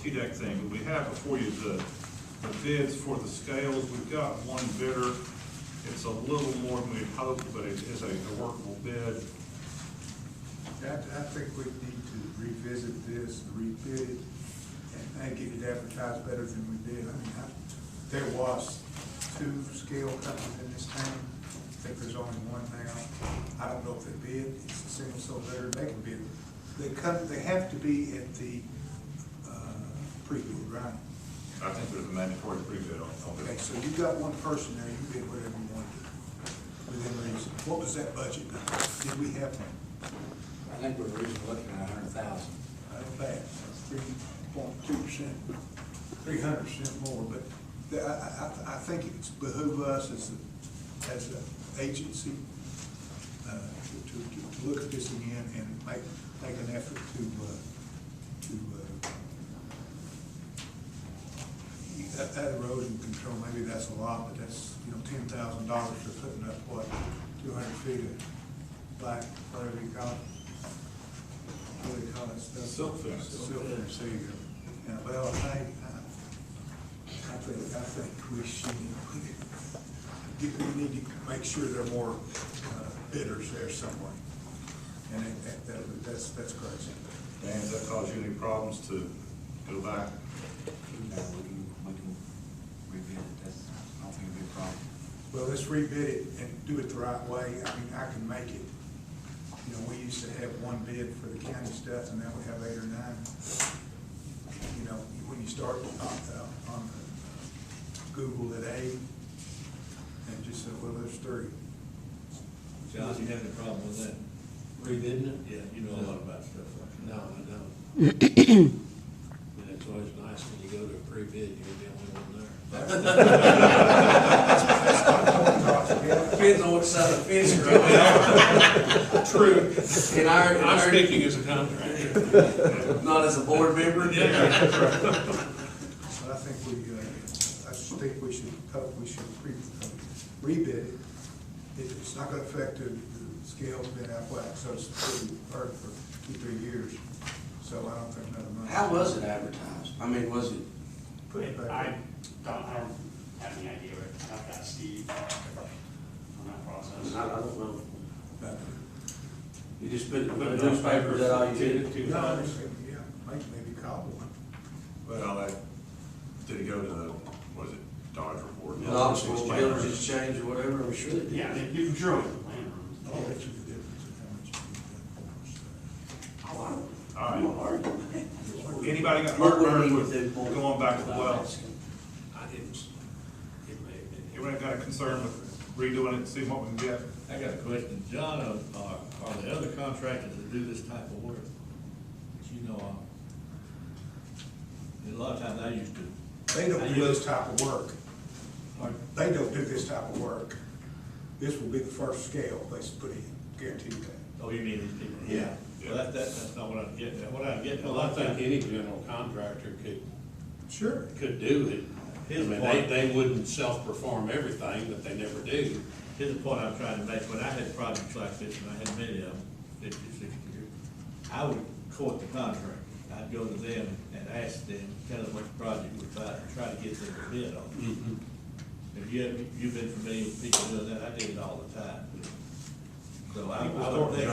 TDEC thing, but we have before you the bids for the scales. We've got one bidder. It's a little more than we'd hoped, but it is a workable bid. I think we need to revisit this, rebid it, and get it advertised better than we did. I mean, there was 2 scale companies in this town. I think there's only one now. I don't know if they bid. It's a single sole bidder. They can bid. They have to be at the pre-bid, right? I think there's a mandatory pre-bid on Okay, this. so you got one person there. You bid whatever you want to do within reason. What was that budget number? Did we have one? I think we're originally looking at 100,000. Not bad, 3.2%, 300% more, but I think it's behoove us as an agency to look at this again and make an effort to that erosion control. Maybe that's a lot, but that's, $10,000 for putting up, what, 200 feet of black, whatever you call it. What do they call that stuff? Silk fence. Silk fence, there you go. And, well, I think we need to make sure there are more bidders there somewhere. And that's crazy. Dan, does that cause you any problems to go back? No, we can rebid it. That's, I don't think it'll be a problem. Well, let's rebid it and do it the right way. I mean, I can make it. We used to have one bid for the county stuff, and now we have 8 or 9. When you start on Google at A, and just say, well, there's 3. John, you have any problem with that? Rebidding it? Yeah, you know a lot about stuff like that. No, I don't. And it's always nice when you go to a pre-bid, you're the only one there. Depends on which side of the fence you're on. True. And I'm speaking as a contractor. not as a board member. But I think we should rebid it. It's not gonna affect the scale's been out of whack, so it's pretty hard for 2-3 years. So I don't think another month. How was it advertised? I mean, was it? Put it back. I don't have any idea, but I've got Steve on that process. I don't know. You just put it in the newspaper, is that all you did? No, yeah, maybe call one. Well, did it go to the, what is it, Dodge Report? Knoxville Builders Exchange or whatever, I'm sure they did. Yeah, you drew it in the plan I'll room. bet you the difference in how much you get done for us. All right. Anybody got What we heartburn need to do with more. going back to the well? I didn't, it may have been. Anyone got a concern with redoing it and seeing what we can get? I got a question. John, are there other contractors that do this type of work? You know, a lot of times I used to. They don't do this type of work. They don't do this type of work. This will be the first scale they put in, guaranteed that. Oh, you mean these people? Yeah. Well, that's not what I'm getting at. What I'm getting, a Well, I lot of think times, any general contractor Sure. could do it. I His mean, point- they wouldn't self-perform everything, but they never do. here's the point I'm trying to make. When I had projects like this, and I had many of them, 50, 60 years, I would court the contractor. I'd go to them and ask them, tell them what the project was about, and try to get them to bid on it. If you've been familiar with people doing that, I did it all the time. So I would think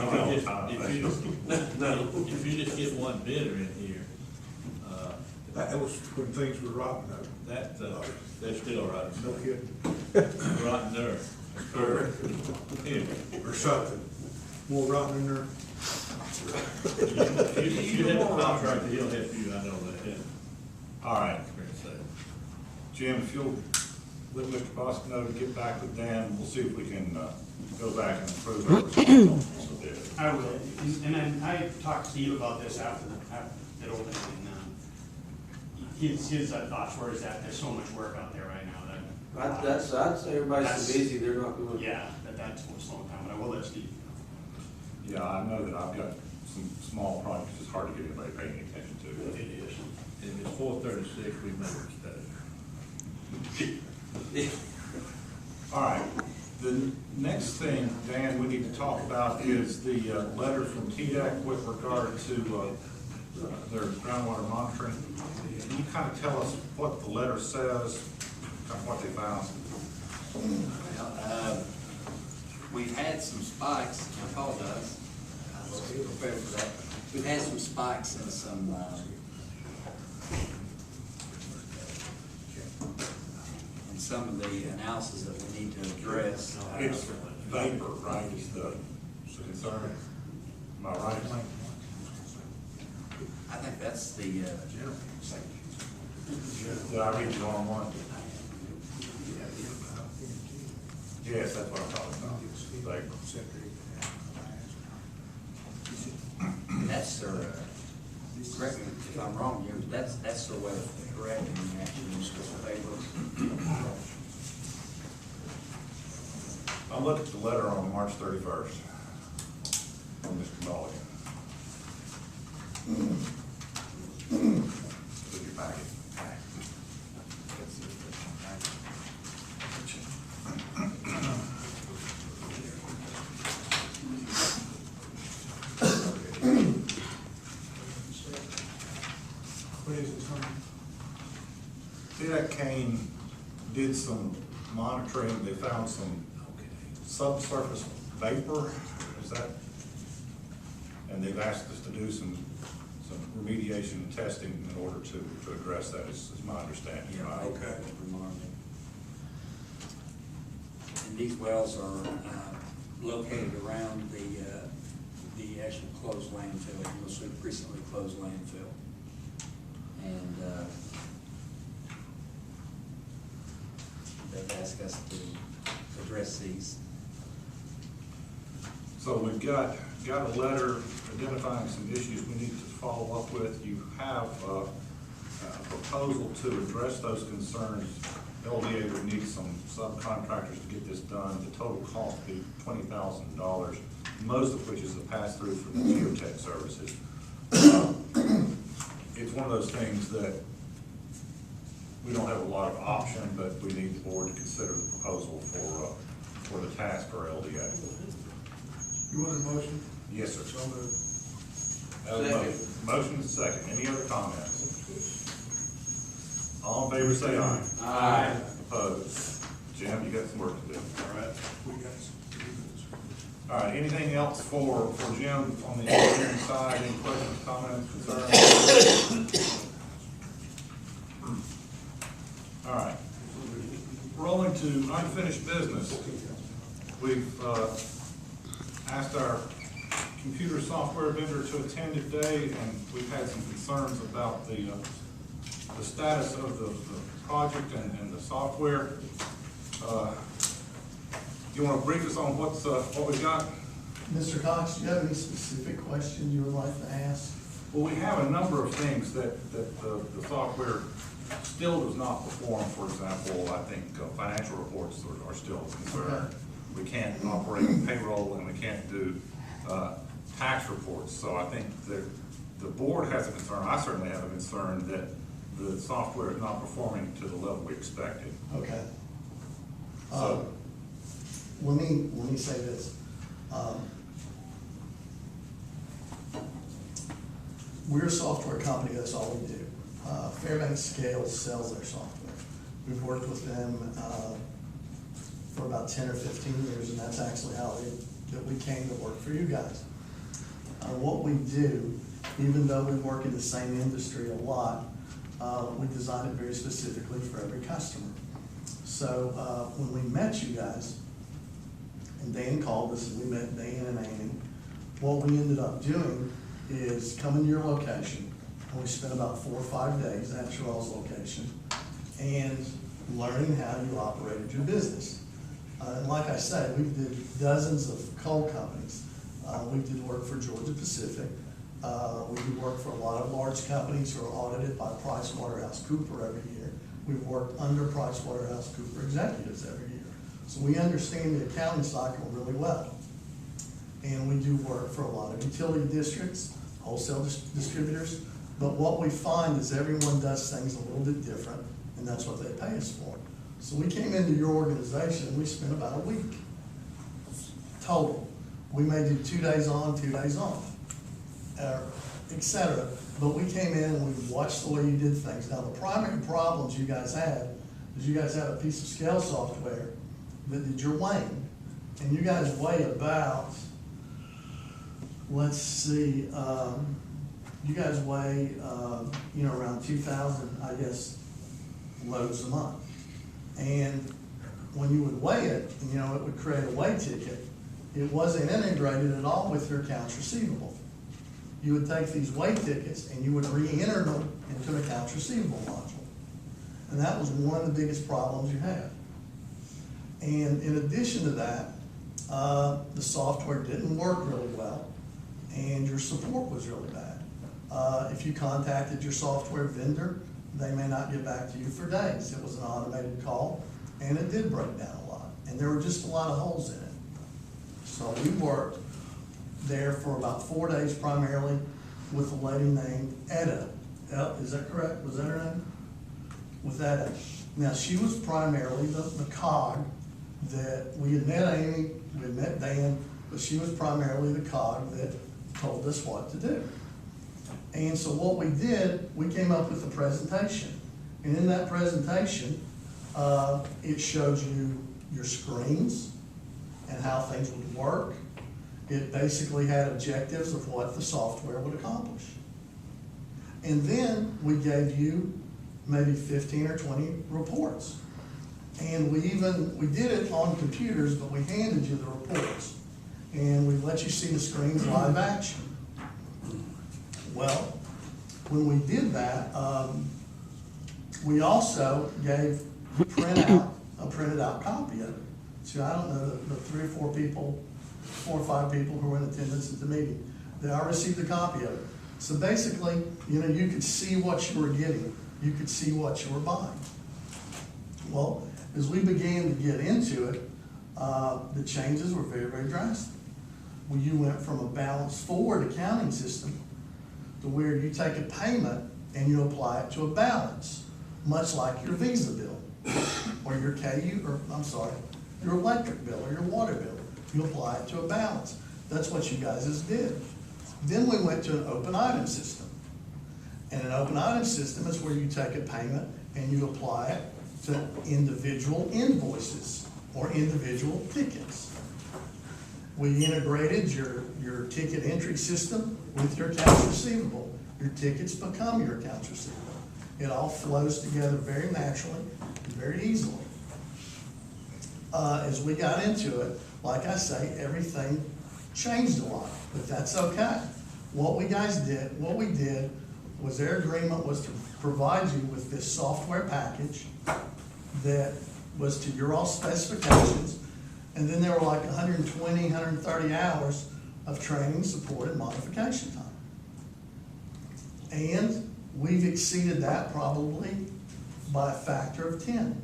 if you just get one bidder in here, That was when things were rotten, though. they're still rotten. No kidding. Rotten nerve. Anyway, Or something. More rotten than there. if you have a contractor, he'll help you, I know that, yeah. All right. Experience that. Jim, if you'll let Mr. Bosco know to get back with Dan, we'll see if we can go back and improve our response on the bid. I will, and then I talked to Steve about this after the opening, and his thoughts were is that there's so much work out there right now that. I'd say everybody's That's- so busy, they're not going to. Yeah, that's what's slowing down, but I will let Steve know. Yeah, I know that I've got some small projects it's hard to get anybody paying any attention to. It is. If it's 4:36, we made a mistake. All right, the next thing, Dan, we need to talk about is the letter from TDEC with regard to their groundwater monitoring. Can you kind of tell us what the letter says, kind of what they found? Well, we've had some spikes, I apologize, I wasn't prepared for that. We've had some spikes and some, and some of the analysis that we need to address. It's vapor, right, is the concern? Am I right? I think that's the, Did I read the wrong one? Yes, that's what I'm talking about, vapor. that's their, correct me if I'm wrong, Jim, that's their way of correcting the action, is vapor. I looked at the letter on March 31st from Mr. Mulligan. With your packet. What is it, Tony? CDEC Kane did some monitoring, they found some subsurface vapor, is that? And they've asked us to do some remediation and testing in order to address that, is my understanding. Yeah, right? Okay. And these wells are located around the actual closed landfill, most recently closed landfill. And they've asked us to address these. So we've got a letter identifying some issues we need to follow up with. You have a proposal to address those concerns. LDA would need some subcontractors to get this done. The total cost would be $20,000, most of which is a pass-through for the geotech services. It's one of those things that we don't have a lot of option, but we need the board to consider the proposal for the task for LDA. You want a motion? Yes, sir. So moved. Motion is second. Any other comments? All in favor, say aye. Aye. Opposed? Jim, you got some work to do. All right, we got some. All right, anything else for Jim on the engineering side? Any questions, comments, concerns? All right. Rolling to unfinished business. We've asked our computer software vendor to attend today, and we've had some concerns about the status of the project and the software. You want to brief us on what we got? Mr. Cox, do you have any specific questions you would like to ask? Well, we have a number of things that the software still does not perform. For example, I think financial reports are still a concern. Okay. We can't operate payroll and we can't do tax reports. So I think the board has a concern. I certainly have a concern that the software is not performing to the level we expected. Okay. So- Let me say this. We're a software company, that's all we do. Fairbanks Scales sells their software. We've worked with them for about 10 or 15 years, and that's actually how that we came to work for you guys. What we do, even though we work in the same industry a lot, we design it very specifically for every customer. So when we met you guys, and Dan called us, and we met Dan and Amy, what we ended up doing is coming to your location, and we spent about 4 or 5 days at your all's location, and learning how you operated your business. And like I said, we did dozens of coal companies. We did work for Georgia Pacific. We do work for a lot of large companies who are audited by PricewaterhouseCoopers every year. We've worked under PricewaterhouseCoopers executives every year. So we understand the accounting cycle really well. And we do work for a lot of utility districts, wholesale distributors. But what we find is everyone does things a little bit different, and that's what they pay us for. So we came into your organization and we spent about a week total. We may do 2 days on, 2 days off. et cetera. But we came in and we watched the way you did things. Now, the primary problems you guys had is you guys had a piece of scale software that did your weighing. And you guys weigh about, let's see, you guys weigh, around 2,000, I guess, loads a month. And when you would weigh it, it would create a weigh ticket. It wasn't integrated at all with your accounts receivable. You would take these weigh tickets and you would re-enter them into an accounts receivable module. And that was one of the biggest problems you had. And in addition to that, the software didn't work really well and your support was really bad. If you contacted your software vendor, they may not get back to you for days. It was an automated call and it did break down a lot. And there were just a lot of holes in it. So we worked there for about 4 days primarily with a lady named Etta. Is that correct? Was that her name? With Etta. Now, she was primarily the cog that we had met Amy, we had met Dan, but she was primarily the cog that told us what to do. And so what we did, we came up with a presentation. And in that presentation, it showed you your screens and how things would work. It basically had objectives of what the software would accomplish. And then we gave you maybe 15 or 20 reports. And we did it on computers, but we handed you the reports. And we let you see the screens live action. Well, when we did that, we also gave a printed out copy of it. So I don't know, the 3 or 4 people, 4 or 5 people who were in attendance at the meeting, they all received a copy of it. So basically, you could see what you were getting. You could see what you were buying. Well, as we began to get into it, the changes were very, very drastic. Well, you went from a balance forward accounting system to where you take a payment and you apply it to a balance, much like your Visa bill or your your electric bill or your water bill. You apply it to a balance. That's what you guys just did. Then we went to an open item system. And an open item system is where you take a payment and you apply it to individual invoices or individual tickets. We integrated your ticket entry system with your accounts receivable. Your tickets become your accounts receivable. It all flows together very naturally and very easily. As we got into it, like I say, everything changed a lot, but that's okay. What we did was their agreement was to provide you with this software package that was to your all specifications, and then there were like 120, 130 hours of training, support, and modification time. And we've exceeded that probably by a factor of 10.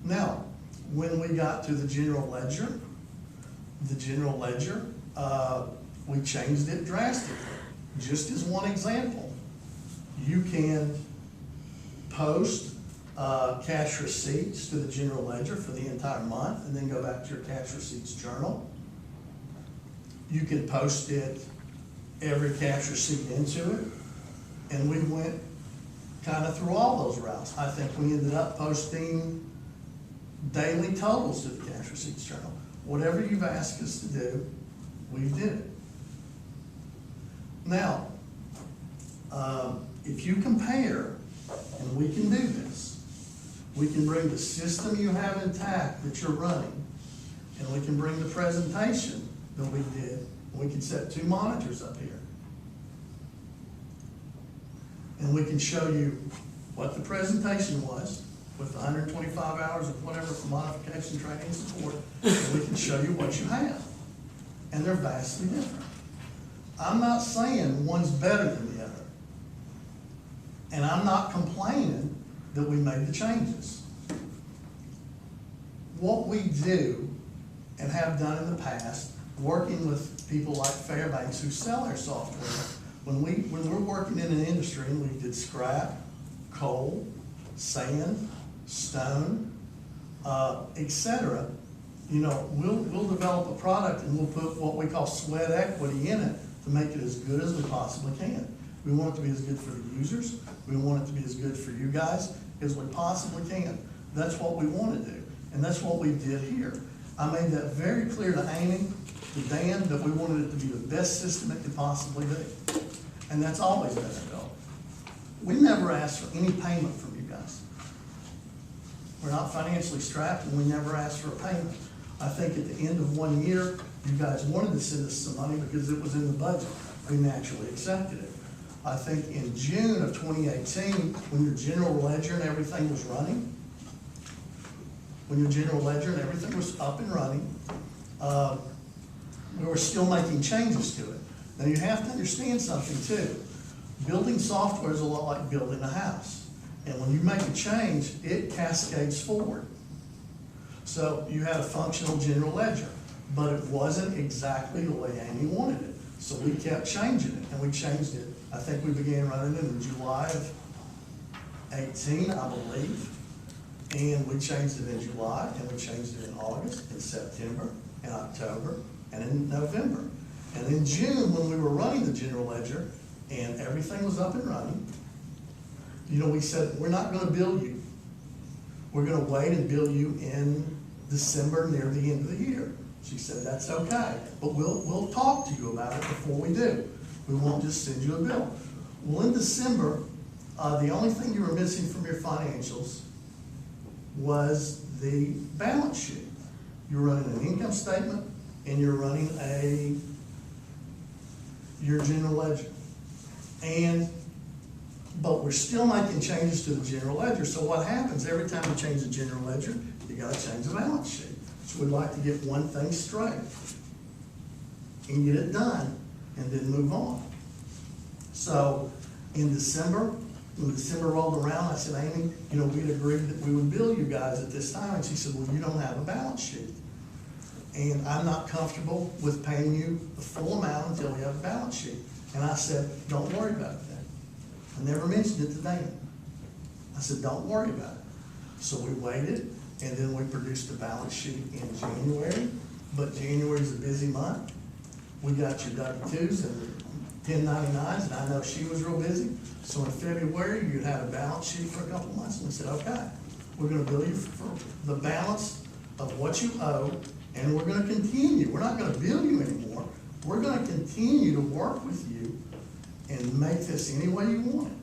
Now, when we got to the general ledger, we changed it drastically. Just as one example, you can post cash receipts to the general ledger for the entire month and then go back to your cash receipts journal. You can post it every cash receipt into it. And we went kind of through all those routes. I think we ended up posting daily totals to the cash receipts journal. Whatever you've asked us to do, we did it. Now, if you compare, and we can do this, we can bring the system you have intact that you're running, and we can bring the presentation that we did, and we can set 2 monitors up here. And we can show you what the presentation was with 125 hours of whatever for modification, training, and support, and we can show you what you have. And they're vastly different. I'm not saying one's better than the other. And I'm not complaining that we made the changes. What we do and have done in the past, working with people like Fairbanks who sell our software, when we're working in an industry and we did scrap, coal, sand, stone, etc., we'll develop a product and we'll put what we call sweat equity in it to make it as good as we possibly can. We want it to be as good for the users, we want it to be as good for you guys as we possibly can. That's what we want to do, and that's what we did here. I made that very clear to Amy, to Dan, that we wanted it to be the best system it could possibly be. And that's always been our goal. We never asked for any payment from you guys. We're not financially strapped, and we never asked for a payment. I think at the end of 1 year, you guys wanted to send us some money because it was in the budget. We naturally accepted it. I think in June of 2018, when your general ledger and everything was running, up and running, we were still making changes to it. Now, you have to understand something too. Building software is a lot like building a house. And when you make a change, it cascades forward. So you had a functional general ledger, but it wasn't exactly the way Amy wanted it. So we kept changing it, and we changed it. I think we began running it in July of 18, I believe. And we changed it in July, and we changed it in August, in September, in October, and in November. And in June, when we were running the general ledger and everything was up and running, you know, we said, we're not gonna bill you. We're gonna wait and bill you in December near the end of the year. She said, that's okay, but we'll talk to you about it before we do. We won't just send you a bill. Well, in December, the only thing you were missing from your financials was the balance sheet. You're running an income statement and you're running your general ledger. But we're still making changes to the general ledger. So what happens every time you change the general ledger, you gotta change the balance sheet. So we'd like to get one thing straight and get it done and then move on. So in December, when December rolled around, I said, Amy, you know, we'd agreed that we would bill you guys at this time. And she said, well, you don't have a balance sheet. And I'm not comfortable with paying you the full amount until we have a balance sheet. And I said, don't worry about it then. I never mentioned it to Dan. I said, don't worry about it. So we waited, and then we produced a balance sheet in January. But January's a busy month. We got your W-2s and 1099s, and I know she was real busy. So in February, you'd have a balance sheet for a couple of months, and we said, okay, we're gonna bill you for the balance of what you owe, and we're gonna continue. We're not gonna bill you anymore. We're gonna continue to work with you and make this any way you want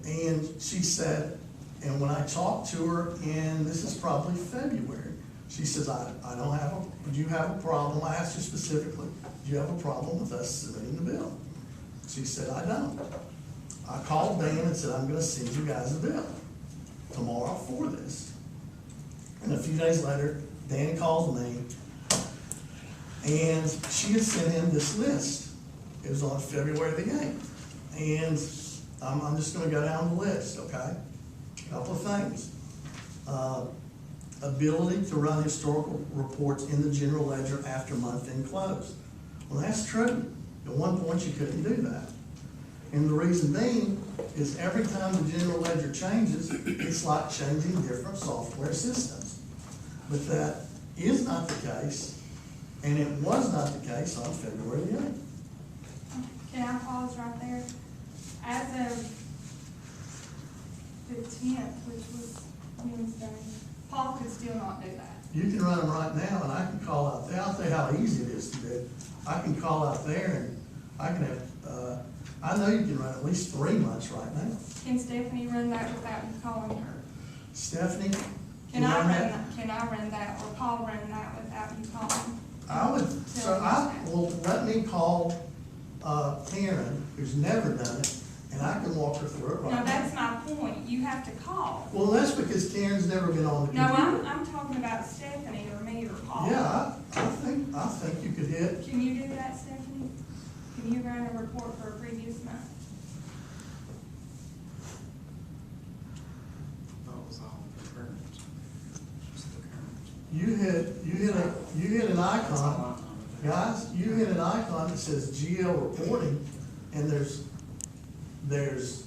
it. And she said, and when I talked to her this is probably February, she says, do you have a problem? I asked her specifically, do you have a problem with us submitting the bill? She said, I don't. I called Dan and said, I'm gonna send you guys a bill tomorrow for this. And a few days later, Dan called me, and she had sent him this list. It was on February the 8th. And I'm just gonna go down the list, okay? A couple of things. Ability to run historical reports in the general ledger after month-end close. Well, that's true. At one point, you couldn't do that. And the reason being is every time the general ledger changes, it's like changing different software systems. But that is not the case, and it was not the case on February the 8th. Can I pause right there? As of the 10th, which was Wednesday, Paul could still not do that. You can run them right now, and I can call out there. I'll tell you how easy it is to do. I can call out there, and I can have, I know you can run at least 3 months right now. Can Stephanie run that without you calling her? Stephanie? Can I run that, or Paul run that without you calling? I would, well, let me call, Karen, who's never done it, and I can walk her through it right now. No, that's my point. You have to call. Well, that's because Karen's never been on the No, computer. I'm talking about Stephanie or me or Paul. Yeah, I think you could hit. Can you do that, Stephanie? Can you run a report for a previous month? That was all the current. Just the current. You hit an icon, guys, you hit an icon that says GL reporting, and there's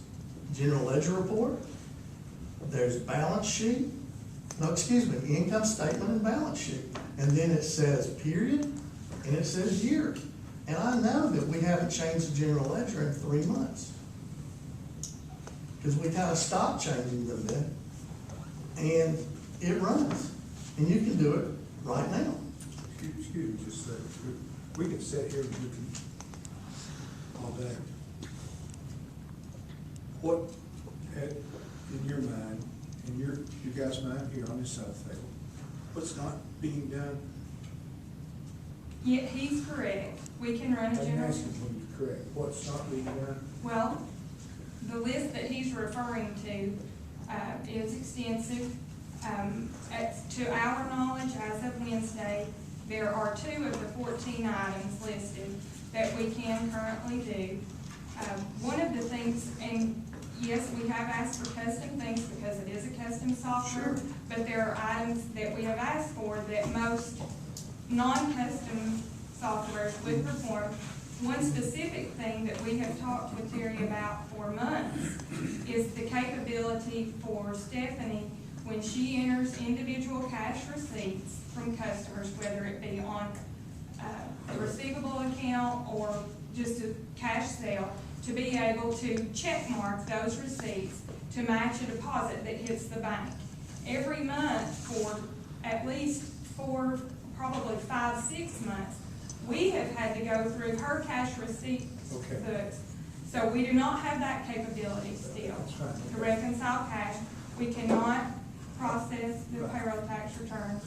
general ledger report, there's balance sheet, income statement and balance sheet. And then it says period, and it says year. And I know that we haven't changed the general ledger in 3 months. Because we kind of stopped changing them then, and it runs. And you can do it right now. Excuse me, just a second. We can sit here and we can, all day. What, in your mind, in your guys' mind here on this side of the table, what's not being done? Yeah, he's correct. We can run a I'm general. asking when you're correct. What's not being done? Well, the list that he's referring to is extensive. To our knowledge, as of Wednesday, there are 2 of the 14 items listed that we can currently do. One of the things, and yes, we have asked for custom things because it is a custom software, Sure. but there are items that we have asked for that most non-custom softwares would perform. One specific thing that we have talked with Terry about for months is the capability for Stephanie, when she enters individual cash receipts from customers, whether it be on a receivable account or just a cash sale, to be able to check mark those receipts to match a deposit that hits the bank. Every month for at least 4, probably 5, 6 months, we have had to go through her cash receipt Okay. books. So we do not have that capability still That's fine. to reconcile cash. We cannot process the payroll tax return.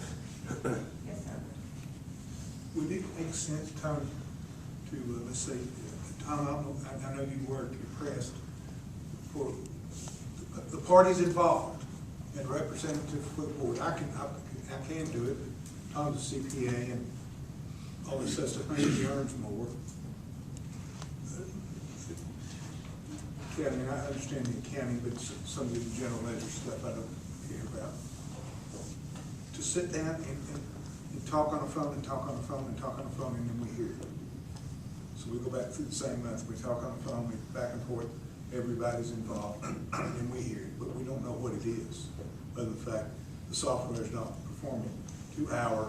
Yes, sir. Would it make sense, Tom, to, let's say, Tom, I know you weren't impressed, for the parties involved and representative for the board, I can do it, Tom's a CPA and all this other stuff, maybe he earns more. Accounting, I understand the accounting, but some of the general ledger stuff I don't hear about. To sit down and talk on the phone and talk on the phone and talk on the phone, and then we hear it. So we go back through the same month, we talk on the phone, we back and forth, everybody's involved, and we hear it, but we don't know what it is, other than the fact the software is not performing to our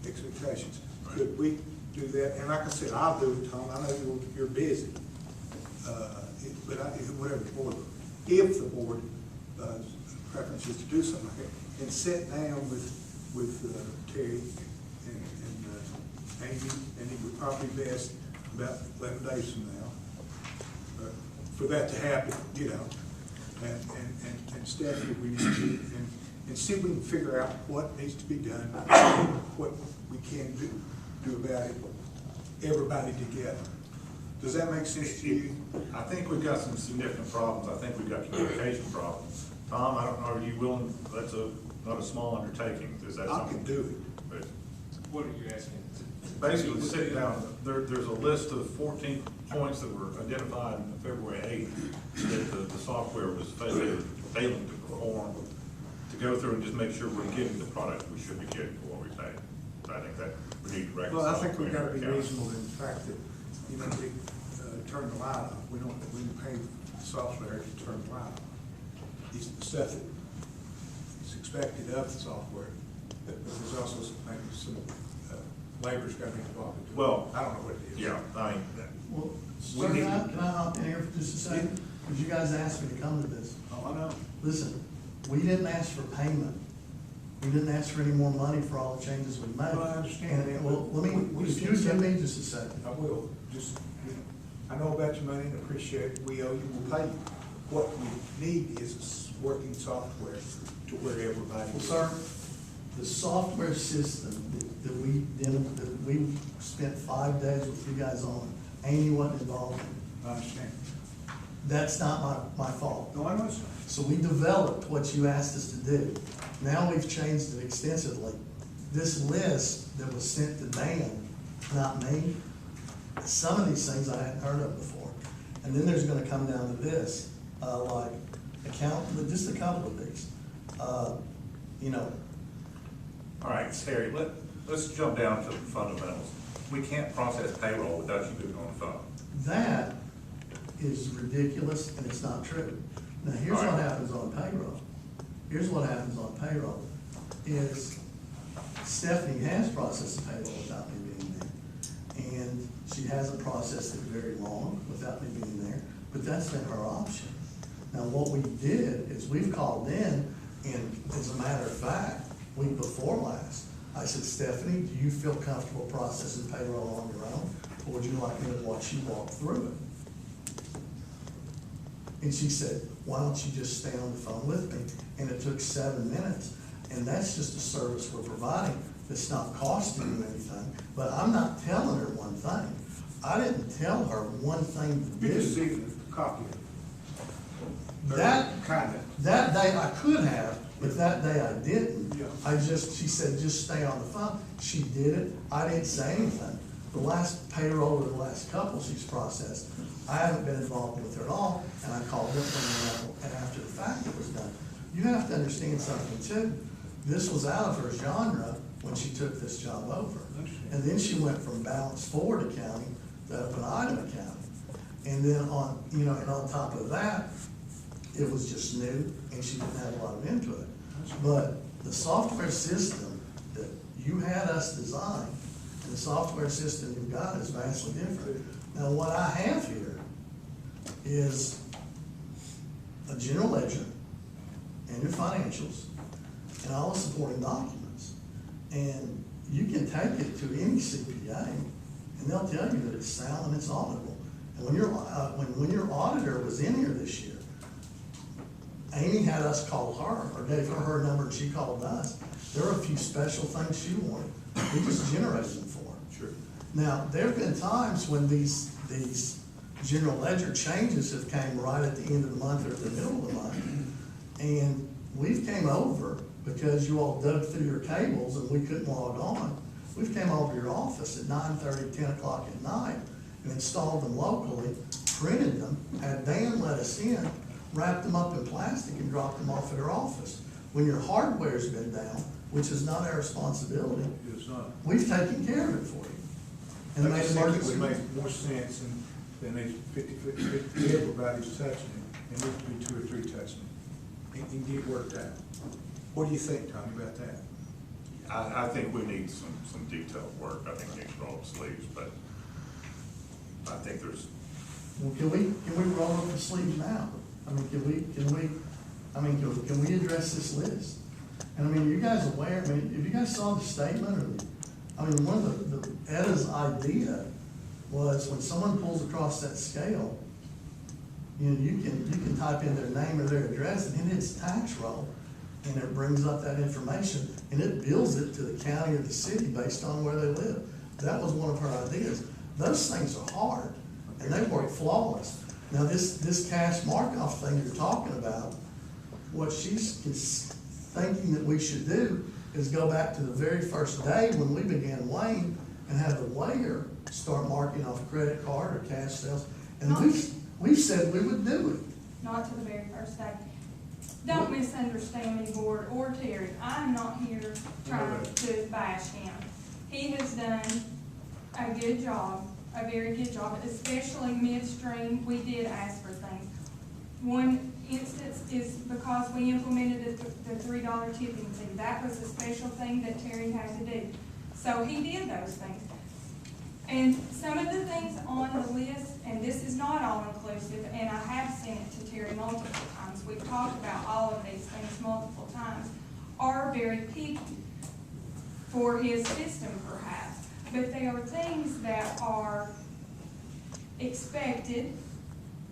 expectations. Could we do that? And like I said, I'll do it, Tom, I know you're busy, but whatever the board, if the board preference is to do something like that, and sit down with Terry and Amy, and it would probably be best about 11 days from now, for that to happen, you know, and Stephanie, we need to, and see if we can figure out what needs to be done, what we can do about it, everybody together. Does that make sense to you? I think we've got some significant problems. I think we've got communication problems. Tom, I don't know, are you willing, that's not a small undertaking, is that I something? can do it. But What are you asking? basically, sit down, there's a list of 14 points that were identified on February 8th that the software was failing to perform, to go through and just make sure we're getting the product we should be getting for what we paid. So I think that we need to reconcile. Well, I think we've got to be between our accounts. reasonable in the fact that, you know, we turn the light off. We don't pay the software to turn the light off. It's the stuff that is expected of the software, but there's also maybe some labor's got to be involved in it. Well, I don't know what it is. Yeah, I mean, Well, We sir, need- can I hop in here for just a second? Because you guys asked me to come to this. Oh, I know. Listen, we didn't ask for payment. We didn't ask for any more money for all the changes we made. Well, I understand that, And, well, let me, we if you just- give me just a second. I will, just, you know, I know about your money and appreciate it. We owe you, we'll pay you. What we need is working software to where everybody. Well, sir, the software system that we spent 5 days with you guys on, Amy wasn't involved in. I understand. That's not my fault. No, I know it's not. So we developed what you asked us to do. Now we've changed it extensively. This list that was sent to Dan, not me, some of these things I hadn't heard of before. And then there's gonna come down to this, like just a couple of these. You know, all right, Terry, let's jump down to the fundamentals. We can't process payroll without you being on the phone. that is ridiculous and it's not true. Now, here's what Alright. happens on payroll. Here's what happens on payroll, is Stephanie has processed the payroll without me being there. And she hasn't processed it very long without me being there, but that's been her option. Now, what we did is we've called in, and as a matter of fact, week before last, I said, Stephanie, do you feel comfortable processing payroll on your own? Or would you like me to watch you walk through it? And she said, why don't you just stay on the phone with me? And it took 7 minutes. And that's just a service we're providing that's not costing you anything. But I'm not telling her one thing. I didn't tell her one thing to You do. just see the copy of it. That- Kinda. That day I could have, but that day I didn't. Yeah. She said, just stay on the phone. She did it. I didn't say anything. The last payroll or the last couple she's processed, I haven't been involved with her at all, and I called her and after the fact it was done. You have to understand something too. This was out of her genre when she took this job over. And then she went from Balance Ford accounting to Open Item accounting. And then and on top of that, it was just new, and she didn't have a lot of input. But the software system that you had us design, and the software system you've got is vastly different. Now, what I have here is a general ledger and your financials and all the supporting documents. And you can take it to any CPA, and they'll tell you that it's sound and it's auditable. And when your auditor was in here this year, Amy had us call her, or gave her number, and she called us. There were a few special things she wanted. We just generated them for her. Sure. Now, there have been times when these general ledger changes have came right at the end of the month or the middle of the month. And we've came over because you all dug through your cables and we couldn't log on. We've came over to your office at 9:30, 10 o'clock at night and installed them locally, printed them, had Dan let us in, wrapped them up in plastic and dropped them off at her office. When your hardware's been down, which is not our responsibility, It's not. we've taken care of it for you. And That made just emergency- seems to make more sense than these 50, everybody's touching it, and needs to be 2 or 3 touching it, and get it worked out. What do you think, Tommy, about that? I think we need some detailed work. I think we need to roll up sleeves, but I think there's, Well, can we roll up the sleeves now? I mean, can we address this list? And I mean, are you guys aware, if you guys saw the statement, one of the Edda's idea was when someone pulls across that scale, you can type in their name or their address and it hits tax roll, and it brings up that information, and it bills it to the county or the city based on where they live. That was one of her ideas. Those things are hard, and they work flawless. Now, this cash mark-off thing you're talking about, what she's thinking that we should do is go back to the very first day when we began weighing and have the weigher start marking off credit card or cash sales. And we've said we would do it. Not to the very first day. Don't misunderstand me, Board or Terry. I'm not here trying to bash him. He has done a good job, a very good job, especially midstream. We did ask for things. One instance is because we implemented the $3 tipping fee. That was a special thing that Terry had to do. So he did those things. And some of the things on the list, and this is not all inclusive, and I have sent it to Terry multiple times, we've talked about all of these things multiple times, are very picky for his system perhaps. But they are things that are expected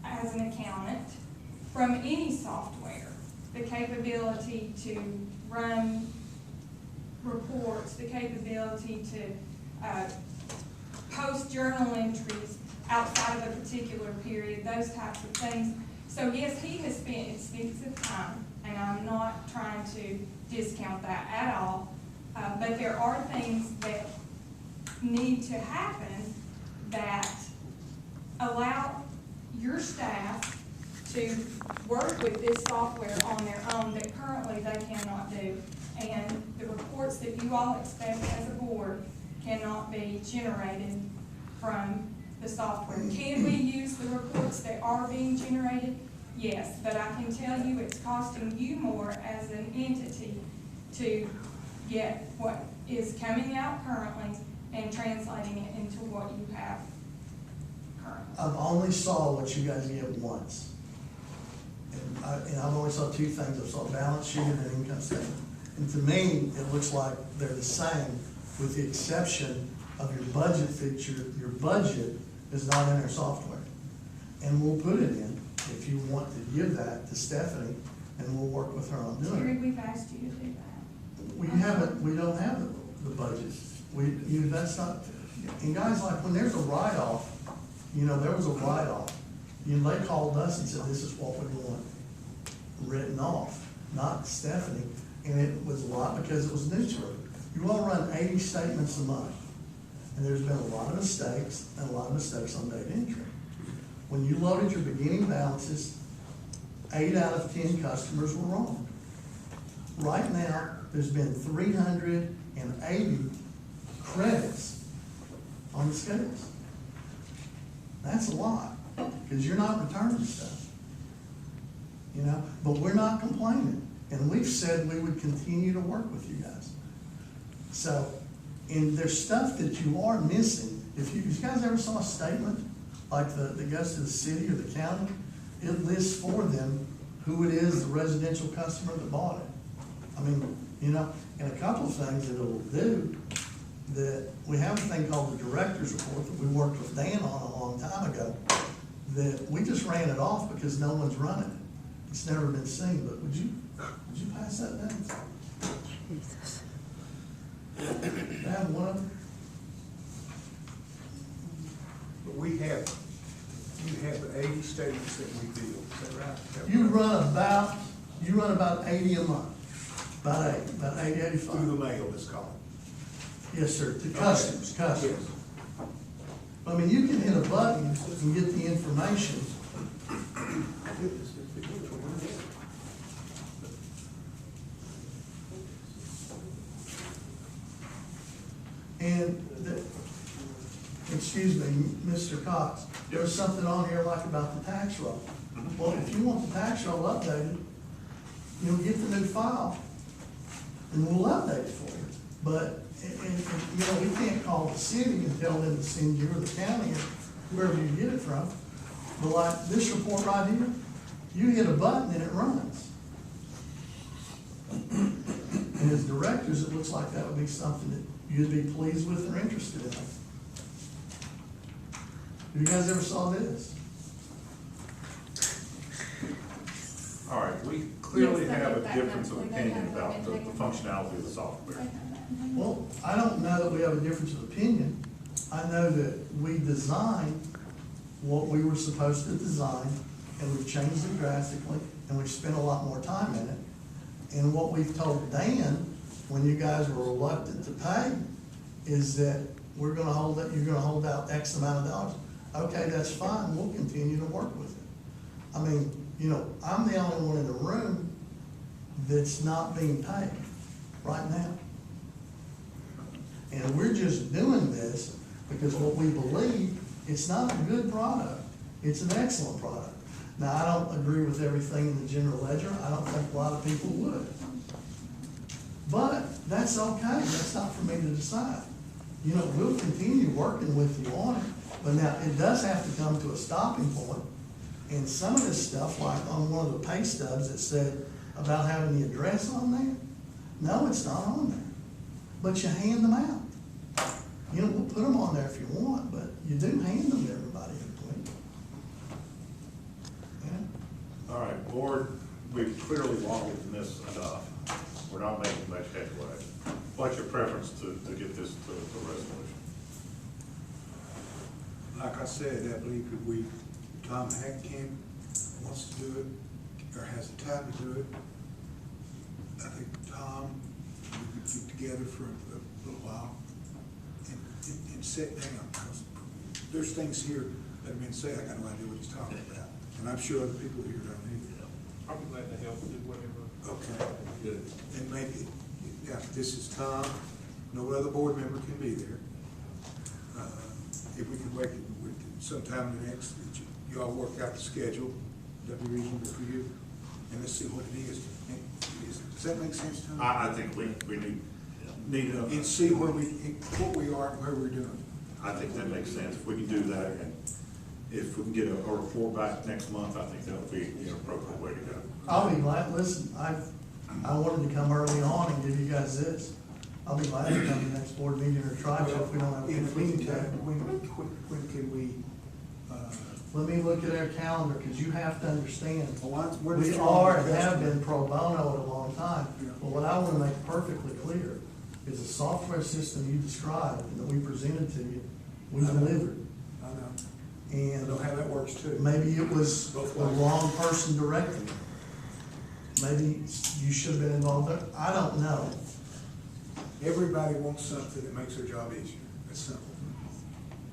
as an accountant from any software. The capability to run reports, the capability to post journal entries outside of a particular period, those types of things. So yes, he has spent extensive time, and I'm not trying to discount that at all, but there are things that need to happen that allow your staff to work with this software on their own that currently they cannot do. And the reports that you all expect as a board cannot be generated from the software. Can we use the reports that are being generated? Yes, but I can tell you it's costing you more as an entity to get what is coming out currently and translating it into what you have currently. I've only saw what you guys get once. And I've only saw two things. I saw a balance sheet and an income statement. And to me, it looks like they're the same, with the exception of your budget feature. Your budget is not in their software. And we'll put it in if you want to give that to Stephanie, and we'll work with her on doing Terry, it. we've asked you to do that. We don't have the budgets. That's not, and guys, like, when there's a write-off, there was a write-off. They called us and said, this is what we want written off, not Stephanie. And it was a lot because it was new to her. You all run 80 statements a month. And there's been a lot of mistakes and a lot of mistakes on data entry. When you loaded your beginning balances, 8 out of 10 customers were wrong. Right now, there's been 380 credits on the scales. That's a lot, because you're not returning stuff. But we're not complaining, and we've said we would continue to work with you guys. So, and there's stuff that you are missing. If you guys ever saw a statement like that goes to the city or the county, it lists for them who it is, the residential customer that bought it. And a couple of things that it'll do, that we have a thing called the director's report that we worked with Dan on a long time ago, that we just ran it off because no one's running it. It's never been seen, but would you pass that down? Jesus. Have one of them? But you have 80 statements that we deal, is that right? You run about 80 a month, about 80, 85. Through the mail, let's call it. Yes, sir, to customers. You can hit a button and get the information. And, excuse me, Mr. Cox, there was something on here like about the tax roll. Well, if you want the tax roll updated, get the new file, and we'll update it for you. But, we can't call the city and tell them to send you, or the county, or wherever you get it from. But like this report right here, you hit a button and it runs. And as directors, it looks like that would be something that you'd be pleased with or interested in. Have you guys ever saw this? All right, we clearly Yes, they have have a that difference of monthly. They opinion have that about the intake. functionality of the software. Well, I don't know that we have a difference of opinion. I know that we designed what we were supposed to design, and we've changed it drastically, and we've spent a lot more time in it. And what we've told Dan, when you guys were reluctant to pay, is that you're gonna hold out X amount of dollars. Okay, that's fine, we'll continue to work with it. I'm the only one in the room that's not being paid right now. And we're just doing this because what we believe, it's not a good product, it's an excellent product. Now, I don't agree with everything in the general ledger, I don't think a lot of people would. But that's okay, that's not for me to decide. We'll continue working with you on it, but now it does have to come to a stopping point. And some of this stuff, like on one of the pay stubs that said about having the address on there, no, it's not on there. But you hand them out. We'll put them on there if you want, but you do hand them to everybody in between. Yeah. All right, board, we've clearly wobbled in this enough. We're not making much headway. What's your preference to get this to a resolution? Like I said, I believe that Tom Hackcamp wants to do it, or has the time to do it. I think Tom, we could get together for a little while and sit down, because there's things here that have been said, I got no idea what he's talking about. And I'm sure other people here don't either. I'll be glad to help do whatever. Okay. Good. And maybe, this is Tom, no other board member can be there. If we could wait sometime next, that you all work out the schedule, that'd be reasonable for you, and let's see what it is. Does that make sense, Tom? I think we need need a. and see where what we are and where we're doing. I think that makes sense. If we can do that, and if we can get a report back next month, I think that would be the appropriate way to go. I'll be glad, listen, I wanted to come early on and give you guys this. I'll be glad to come to the next board meeting or try to if we don't have a In the conflict. meantime, when can we, Let me look at our calendar, because you have to understand, we're just we trying are our and best have to- been pro bono at a long time. Yeah. But what I want to make perfectly clear is the software system you described and that we presented to you, we I know. delivered. I know, I And know how that works too. maybe it was Both the ways. wrong person directing it. Maybe you should have been involved there. I don't know. Everybody wants something that makes their job easier, it's simple.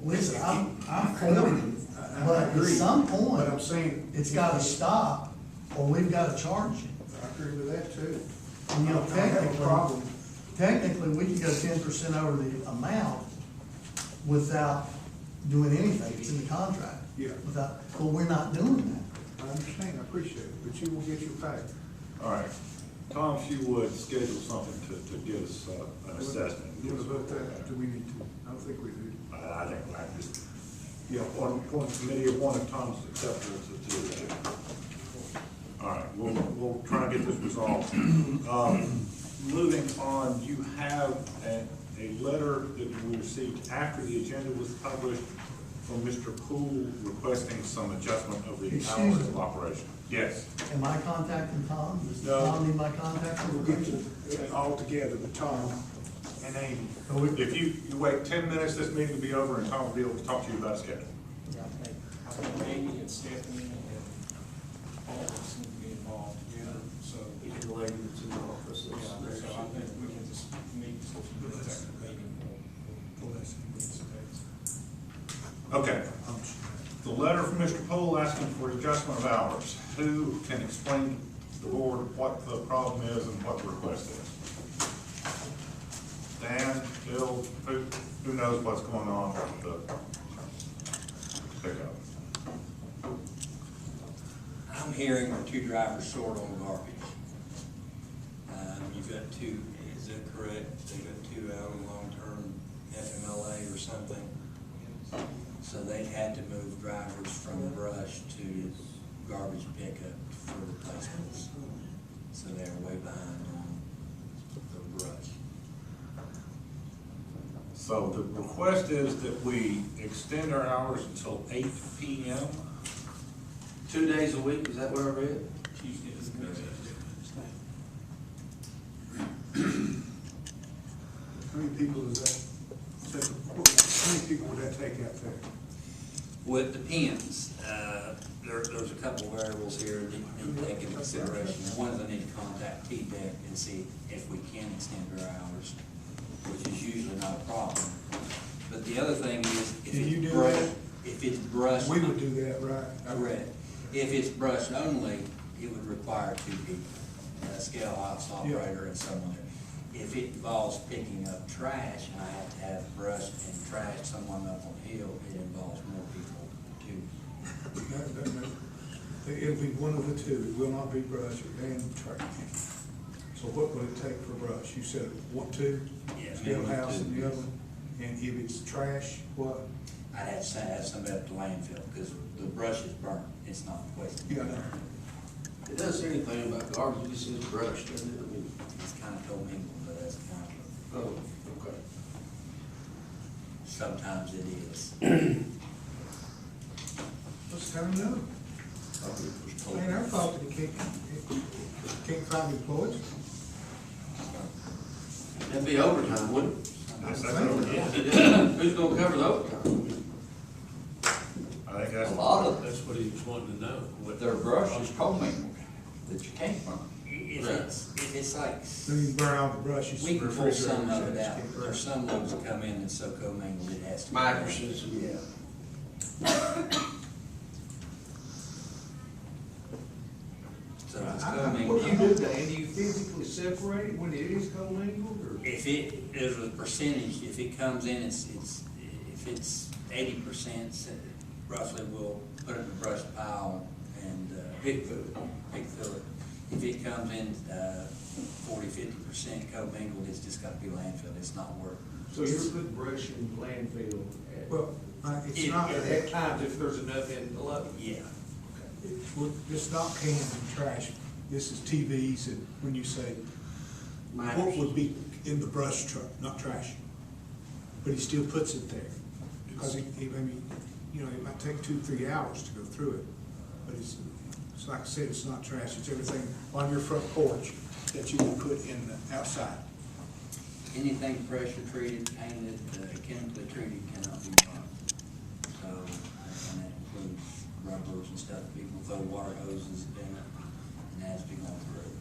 Listen, I'm I for know. it, I but at agree. some But I'm point, saying. it's gotta stop, or we've gotta charge you. I agree with that too. And, you know, I don't have a problem. technically, we can go 10% over the amount without doing anything, it's in the contract. Yeah. But we're not doing that. I understand, I appreciate it, but you will get your pay. All right. Tom, if you would schedule something to give us an assessment. You want to vote that, do we need to? I don't think we do. I think I just, yeah, one committee of one if Tom's acceptable to do that. All right, we'll try and get this resolved. Moving on, you have a letter that we received after the agenda was published from Mr. Poole requesting some adjustment of the Excuse hours me. of operation. Yes. Am I contacting Tom? Does No. Tom need my contact We'll get information? it all together with Tom and Amy. Or we- If you wait 10 minutes, this meeting will be over and Tom will be able to talk to you about a schedule. I think Amy and Stephanie and all of us need to be involved together, so. You can relate it to the office. Yeah, so I think we can just meet, so if you get that meeting. Okay. The letter from Mr. Poole asking for adjustment of hours. Who can explain to the board what the problem is and what the request is? Dan, Bill, who knows what's going on with the pickup? I'm hearing the two drivers short on garbage. You've got two, is that correct? They've got two out on long-term FMLA or something. So they had to move drivers from brush to garbage pickup for replacements. So they're way behind on the brush. So the request is that we extend our hours until 8 p.m. 2 days a week, is that what I read? How many people does that, how many people would that take out there? Well, it depends. There's a couple variables here that you need to take into consideration. One is I need to contact T-Dec and see if we can extend our hours, which is usually not a problem. But the other thing is, if Can you it's do brush, that? if it's brush. We would do that, right? Correct. If it's brush only, it would require two people, a scale house operator and someone. If it involves picking up trash, and I have to have brush and trash, someone up on hill, it involves more people too. It'll be one of the two, it will not be brush and trash. So what would it take for brush? You said one, two? Yeah, Scale minimum house two. and the other one? And if it's trash, what? I'd have to have somebody up to landfill, because the brush is burnt, it's not wasted. Yeah, I know. It doesn't say anything about garbage, it just says brush, doesn't it? I mean, It's kind of commingled, but that's kind of, oh, okay. sometimes it is. Let's tell them no. It ain't our fault that he can't find employees. That'd be overtime, wouldn't it? Yes, that's over. Yeah. Who's gonna cover the overtime? I think that's. A lot of, that's what he was wanting to know. What their brush is commingled, that you can't burn. If it's like, So you burn all the brush, you. we can pull some of it refrigerate, out, you there's some loads that come in and so commingled, it has to. be- Mattresses. Yeah. So if it's What commingled. do you do, Dan? Do you physically separate it when it is commingled, or? If it, there's a percentage, if it comes in, if it's 80%, roughly we'll put it in the brush pile and, Pig food. fill it. If it comes in, 40-50% co-mingled, it's just gotta be landfill, it's not work. So you're putting brush in landfill at, Well, it's not, at times if there's enough in below? Yeah. it's not cans and trash. This is TVs, and when you say, what Minors. would be in the brush truck, not trash? But he still puts it there, because I mean, you know, it might take 2-3 hours to go through it. But it's like I said, it's not trash, it's everything on your front porch that you can put in the outside. Anything pressure treated, painted, chemically treated cannot be burned. So, and that includes rubbers and stuff, people throw water hoses in it, and it has to be gone through.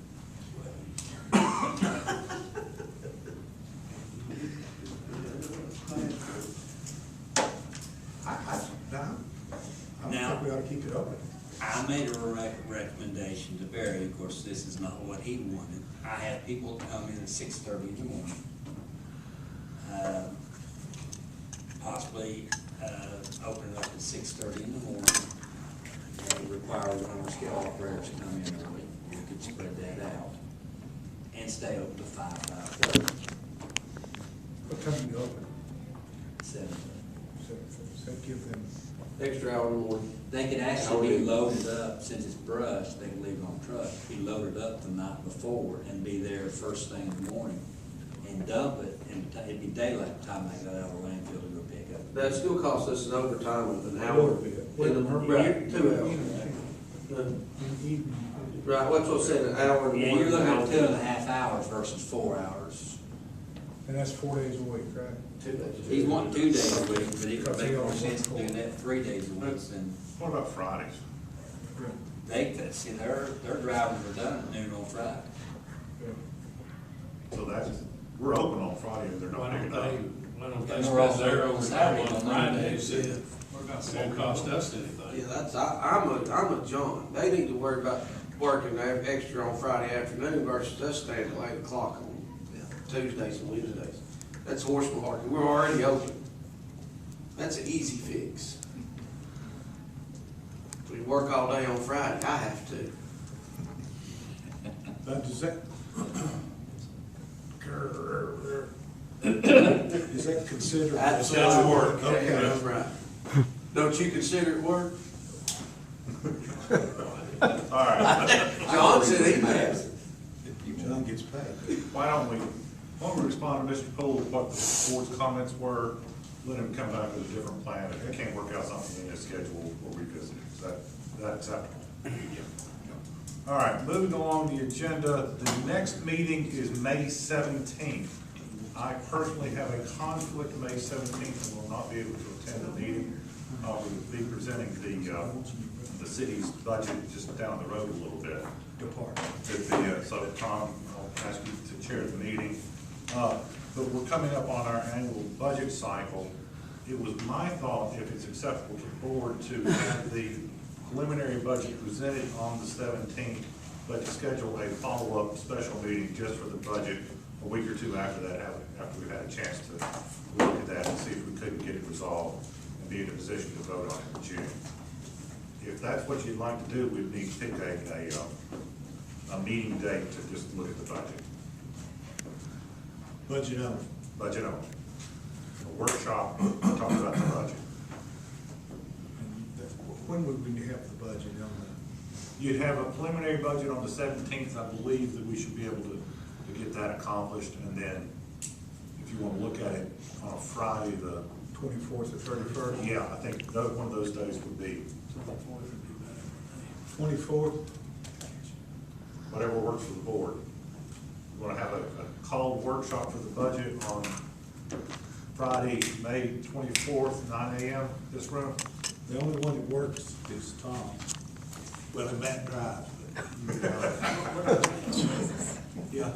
I Now- think we ought to keep it open. I made a recommendation to Barry, of course, this is not what he wanted. I had people come in at 6:30 in the morning. Possibly, open it up at 6:30 in the morning, and require one of our scale operators to come in early. We could spread that out, and stay open to 5:30, What time do you open? 7:30. So give them, Extra hour in the morning. They could actually be loaded up, since it's brush, they can leave it on truck, be loaded up the night before and be there first thing in the morning and dump it, and it'd be daylight time they got out of the landfill to go pick up. That still costs us an overtime of an hour. Right, 2 hours. Right, what's what I said, an hour in the Yeah, morning. you're looking an hour at 2.5 hours versus 4 hours. and that's 4 days a week, right? 2 days. He's wanting 2 days a week, but it would make more sense doing that 3 days a week than, What about Fridays? they could, see, their drivers are done at noon on Friday. So that's, we're open on Friday and they're not picking up. Why don't And we're all there on Saturday on on Fridays? Monday. It won't cost us anything. Yeah, that's, I'm a John. They need to worry about working extra on Friday afternoon versus us staying till 8 o'clock on Tuesdays and Wednesdays. That's horse malarkey. We're already open. That's an easy fix. We work all day on Friday. I have to. Does that? Is that considered? That's work. Okay. That's right. Don't you consider it work? All right, John said he does. John gets paid. why don't we respond to Mr. Poole, what the board's comments were, let him come back with a different plan. If he can't work out something in his schedule, we'll revisit it. Is that acceptable? All right, moving along the agenda, the next meeting is May 17th. I personally have a conflict May 17th and will not be able to attend the meeting. We will be presenting the city's budget just down the road a little bit. So Tom, I'll ask you to chair the meeting. But we're coming up on our annual budget cycle. It was my thought, if it's acceptable to the board, to have the preliminary budget presented on the 17th, but to schedule a follow-up special meeting just for the budget a week or two after that, after we've had a chance to look at that and see if we couldn't get it resolved and be in a position to vote on it in June. If that's what you'd like to do, we'd need to pick a meeting date to just look at the budget. Budget only. Budget only. A workshop, talk about the budget. When would we have the budget on You'd have a preliminary budget on the 17th. I believe that we should be able to get that accomplished. And then if you want to look at it on a Friday, the, 24th or 31st? yeah, I think one of those days would be 24th? whatever works for the board. We want to have a called workshop for the budget on Friday, May 24th, 9 a.m. This room. The only one that works is Tom. Well, and Matt drives, but. Yeah.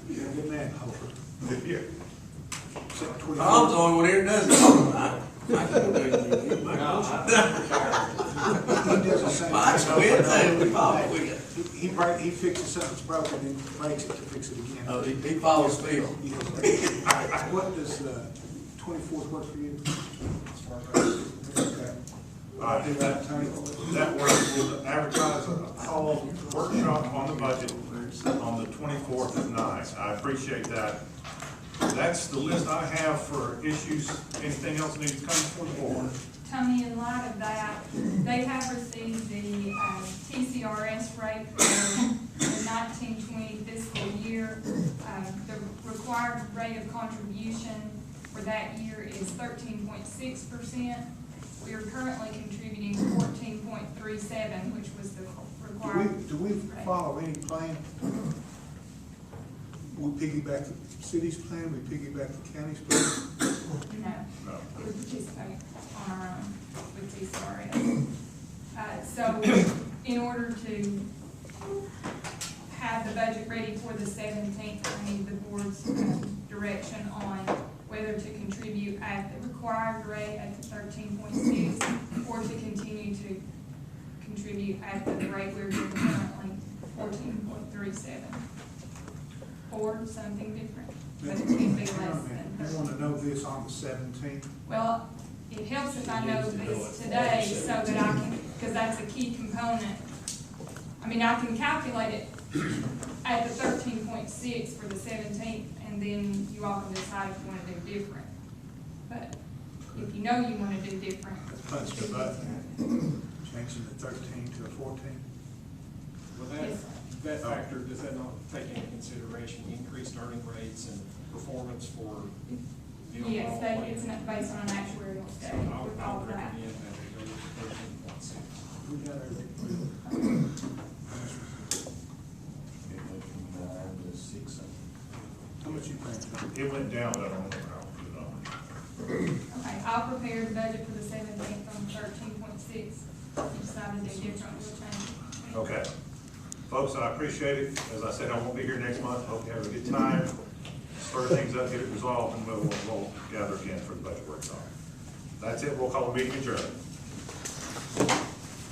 Yeah, good man, Hofer. Yeah. Tom's the only one here that doesn't. I can't do anything. He does the same. Mike's quit too. We follow. He fixes something that's broken and breaks it to fix it again. Oh, he follows Phil. What does 24th work for you? Okay. If that works, we'll advertise a call workshop on the budget on the 24th at 9. I appreciate that. That's the list I have for issues. Anything else needs to come before the board? Tony, in light of that, they have received the TCRS rate for the 1920 fiscal year. The required rate of contribution for that year is 13.6%. We are currently contributing 14.37, which was the required. Do we rate. follow any plan? We piggyback the city's plan, we piggyback the county's plan? No. No. We participate on our own with TCRS. So in order to have the budget ready for the 17th, I need the board's direction on whether to contribute at the required rate at the 13.6 or to continue to contribute at the rate we're doing currently, 14.37, or something different, but it can't be less than You 13. wanna know this on the 17th? Well, it helps if I know this today so that I can, because that's a key component. I mean, I can calculate it at the 13.6 for the 17th, and then you all can decide if you wanna do different. But if you know you wanna do different. Punch the button, changing the 13 to a 14. Well, Yes. that factor, does that not take into consideration increased earning rates and performance for the overall? Yes, plan? it's not based on an actuarial So study I would with all of that. recommend that we go with 13.6. We got everything. How much you paying? It went down, but I don't know how to put it on. Okay, I'll prepare the budget for the 17th on 13.6. If you decide to do different, we'll change it. Okay. Folks, I appreciate it. As I said, I won't be here next month. Hope you have a good time. Stir things up, get it resolved, and we'll gather again for the budget workshop. That's it. We'll call the meeting adjourned.